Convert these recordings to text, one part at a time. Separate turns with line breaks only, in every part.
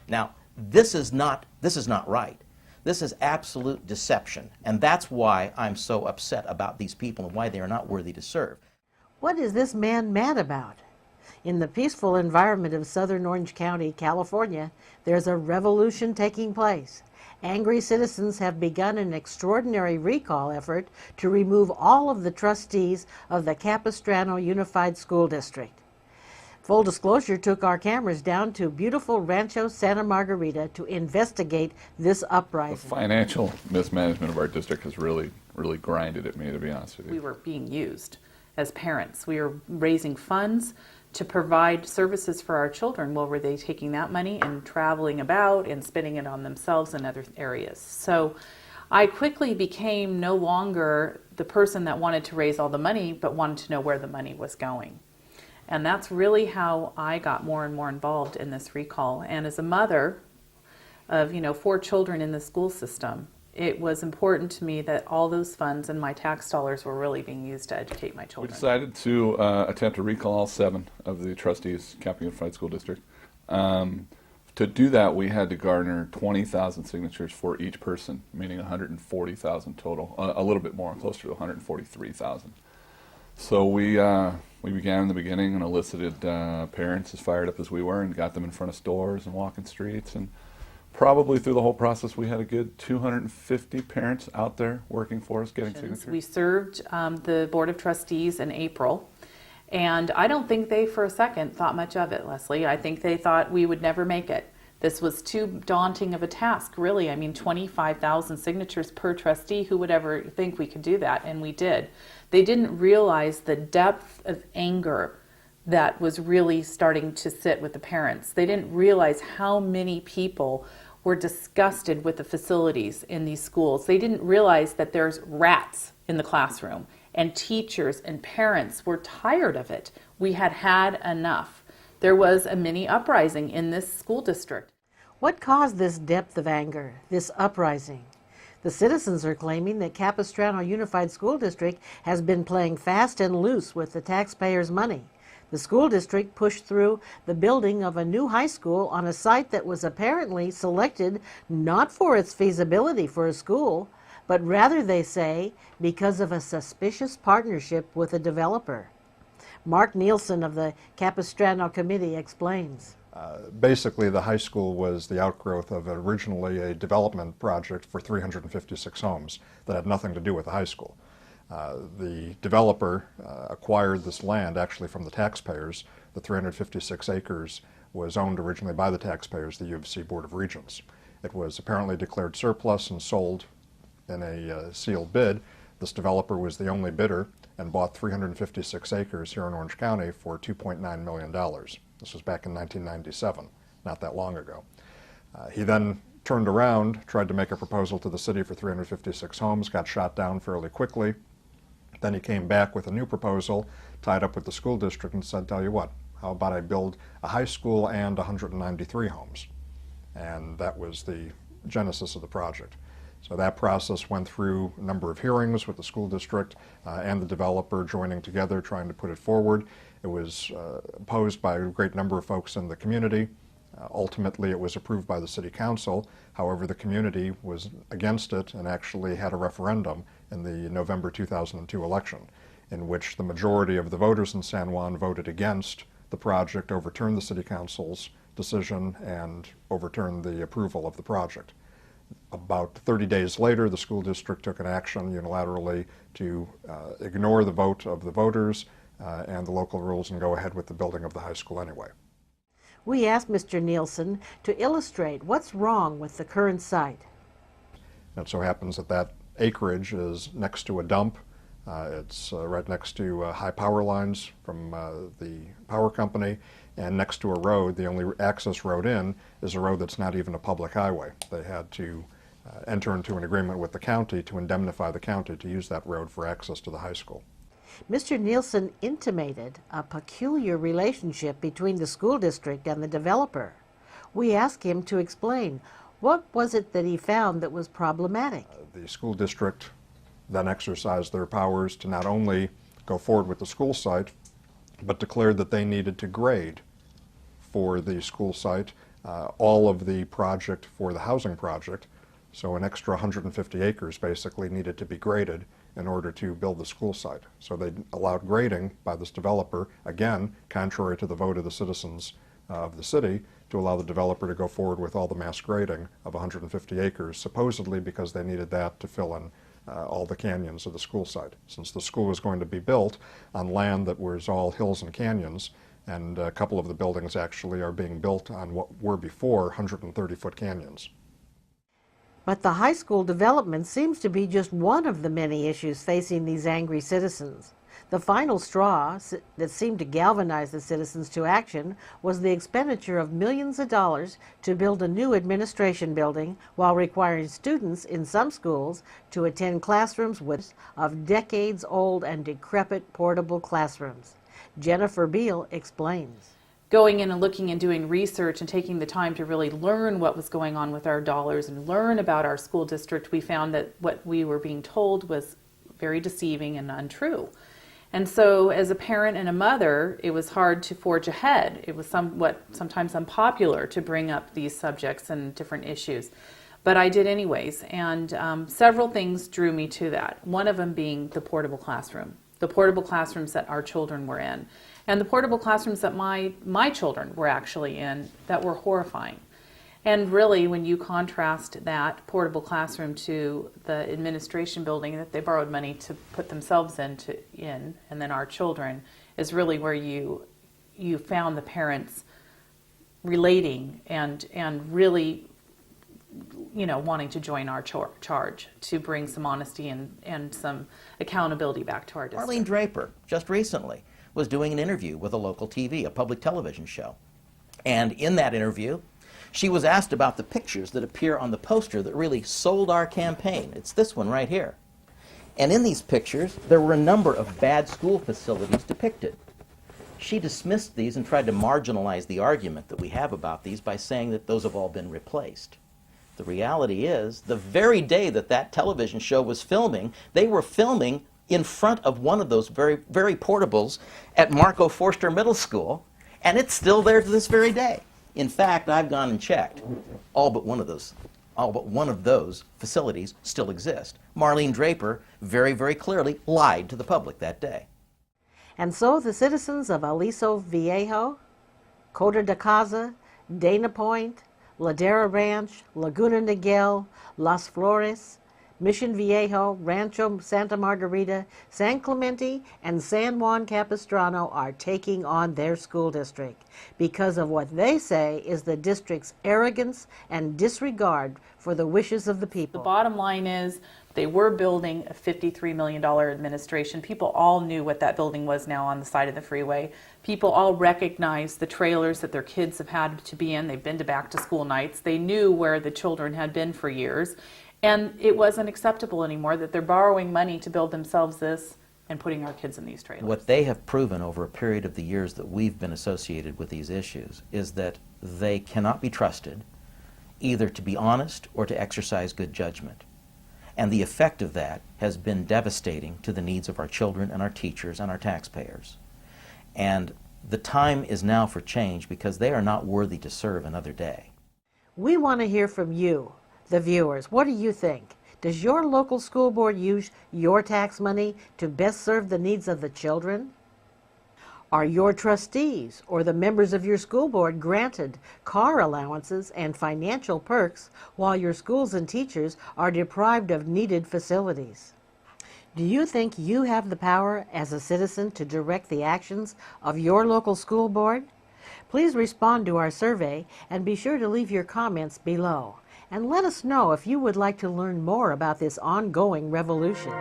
Now, this is not right. This is absolute deception, and that's why I'm so upset about these people and why they are not worthy to serve.
What is this man mad about? In the peaceful environment of southern Orange County, California, there's a revolution taking place. Angry citizens have begun an extraordinary recall effort to remove all of the trustees of the Capistrano Unified School District. Full disclosure took our cameras down to beautiful Rancho Santa Margarita to investigate this uprising.
The financial mismanagement of our district has really grinded at me, to be honest with you.
We were being used as parents. We were raising funds to provide services for our children. Well, were they taking that money and traveling about and spending it on themselves in other areas? So I quickly became no longer the person that wanted to raise all the money, but wanted to know where the money was going. And that's really how I got more and more involved in this recall. And as a mother of 4 children in the school system, it was important to me that all those funds and my tax dollars were really being used to educate my children.
We decided to attempt to recall all 7 of the trustees, Capital Unified School District. To do that, we had to garner 20,000 signatures for each person, meaning 140,000 total, a little bit more, closer to 143,000. So we began in the beginning and elicited parents as fired up as we were and got them in front of stores and walking streets. And probably through the whole process, we had a good 250 parents out there working for us, getting signatures.
We served the Board of Trustees in April, and I don't think they for a second thought much of it, Leslie. I think they thought we would never make it. This was too daunting of a task, really. I mean, 25,000 signatures per trustee. Who would ever think we could do that? And we did. They didn't realize the depth of anger that was really starting to sit with the parents. They didn't realize how many people were disgusted with the facilities in these schools. They didn't realize that there's rats in the classroom, and teachers and parents were tired of it. We had had enough. There was a mini uprising in this school district.
What caused this depth of anger, this uprising? The citizens are claiming that Capistrano Unified School District has been playing fast and loose with the taxpayers' money. The school district pushed through the building of a new high school on a site that was apparently selected not for its feasibility for a school, but rather, they say, because of a suspicious partnership with a developer. Mark Nielsen of the Capistrano Committee explains.
Basically, the high school was the outgrowth of originally a development project for 356 homes that had nothing to do with the high school. The developer acquired this land actually from the taxpayers. The 356 acres was owned originally by the taxpayers, the U of C Board of Regents. It was apparently declared surplus and sold in a sealed bid. This developer was the only bidder and bought 356 acres here in Orange County for $2.9 million. This was back in 1997, not that long ago. He then turned around, tried to make a proposal to the city for 356 homes, got shot down fairly quickly. Then he came back with a new proposal, tied up with the school district, and said, tell you what, how about I build a high school and 193 homes? And that was the genesis of the project. So that process went through a number of hearings with the school district and the developer joining together, trying to put it forward. It was opposed by a great number of folks in the community. Ultimately, it was approved by the city council. However, the community was against it and actually had a referendum in the November 2002 election, in which the majority of the voters in San Juan voted against the project, overturned the city council's decision, and overturned the approval of the project. About 30 days later, the school district took an action unilaterally to ignore the vote of the voters and the local rules and go ahead with the building of the high school anyway.
We asked Mr. Nielsen to illustrate what's wrong with the current site.
It so happens that that acreage is next to a dump. It's right next to high power lines from the power company, and next to a road. The only access road in is a road that's not even a public highway. They had to enter into an agreement with the county to indemnify the county to use that road for access to the high school.
Mr. Nielsen intimated a peculiar relationship between the school district and the developer. We asked him to explain what was it that he found that was problematic.
The school district then exercised their powers to not only go forward with the school site, but declared that they needed to grade for the school site all of the project for the housing project. So an extra 150 acres basically needed to be graded in order to build the school site. So they allowed grading by this developer, again, contrary to the vote of the citizens of the city, to allow the developer to go forward with all the mass grading of 150 acres, supposedly because they needed that to fill in all the canyons of the school site. Since the school was going to be built on land that was all hills and canyons, and a couple of the buildings actually are being built on what were before 130-foot canyons.
But the high school development seems to be just one of the many issues facing these angry citizens. The final straw that seemed to galvanize the citizens to action was the expenditure of millions of dollars to build a new administration building while requiring students in some schools to attend classrooms of decades-old and decrepit portable classrooms. Jennifer Beal explains.
Going in and looking and doing research and taking the time to really learn what was going on with our dollars and learn about our school district, we found that what we were being told was very deceiving and untrue. And so as a parent and a mother, it was hard to forge ahead. It was sometimes unpopular to bring up these subjects and different issues. But I did anyways, and several things drew me to that. One of them being the portable classroom. The portable classrooms that our children were in. And the portable classrooms that my children were actually in that were horrifying. And really, when you contrast that portable classroom to the administration building that they borrowed money to put themselves in, and then our children, is really where you found the parents relating and really, wanting to join our charge to bring some honesty and some accountability back to our district.
Marlene Draper, just recently, was doing an interview with a local TV, a public television show. And in that interview, she was asked about the pictures that appear on the poster that really sold our campaign. It's this one right here. And in these pictures, there were a number of bad school facilities depicted. She dismissed these and tried to marginalize the argument that we have about these by saying that those have all been replaced. The reality is, the very day that that television show was filming, they were filming in front of one of those very, very portables at Marco Forster Middle School, and it's still there to this very day. In fact, I've gone and checked. All but one of those facilities still exist. Marlene Draper very, very clearly lied to the public that day.
And so the citizens of Aliso Viejo, Coda de Casa, Dana Point, Ladera Ranch, Laguna Niguel, Las Flores, Mission Viejo, Rancho Santa Margarita, San Clemente, and San Juan Capistrano are taking on their school district because of what they say is the district's arrogance and disregard for the wishes of the people.
The bottom line is they were building a $53 million administration. People all knew what that building was now on the side of the freeway. People all recognized the trailers that their kids have had to be in. They've been to back to school nights. They knew where the children had been for years. And it wasn't acceptable anymore that they're borrowing money to build themselves this and putting our kids in these trailers.
What they have proven over a period of the years that we've been associated with these issues is that they cannot be trusted either to be honest or to exercise good judgment. And the effect of that has been devastating to the needs of our children and our teachers and our taxpayers. And the time is now for change because they are not worthy to serve another day.
We want to hear from you, the viewers. What do you think? Does your local school board use your tax money to best serve the needs of the children? Are your trustees or the members of your school board granted car allowances and financial perks while your schools and teachers are deprived of needed facilities? Do you think you have the power as a citizen to direct the actions of your local school board? Please respond to our survey and be sure to leave your comments below. And let us know if you would like to learn more about this ongoing revolution.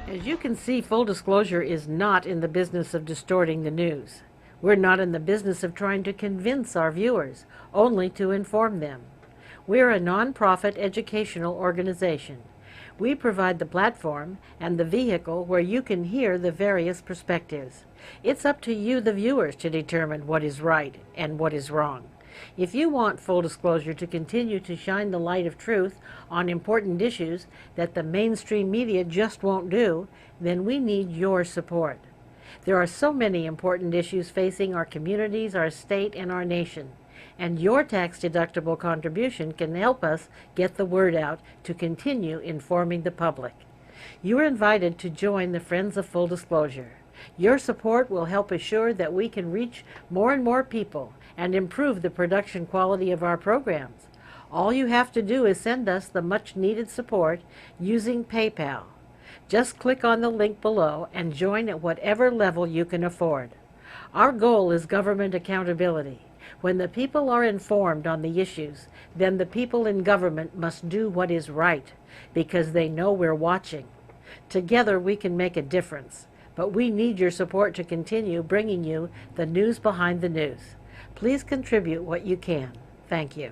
As you can see, full disclosure is not in the business of distorting the news. We're not in the business of trying to convince our viewers, only to inform them. We're a nonprofit educational organization. We provide the platform and the vehicle where you can hear the various perspectives. It's up to you, the viewers, to determine what is right and what is wrong. If you want full disclosure to continue to shine the light of truth on important issues that the mainstream media just won't do, then we need your support. There are so many important issues facing our communities, our state, and our nation, and your tax-deductible contribution can help us get the word out to continue informing the public. You are invited to join the Friends of Full Disclosure. Your support will help assure that we can reach more and more people and improve the production quality of our programs. All you have to do is send us the much-needed support using PayPal. Just click on the link below and join at whatever level you can afford. Our goal is government accountability. When the people are informed on the issues, then the people in government must do what is right, because they know we're watching. Together we can make a difference, but we need your support to continue bringing you the news behind the news. Please contribute what you can. Thank you.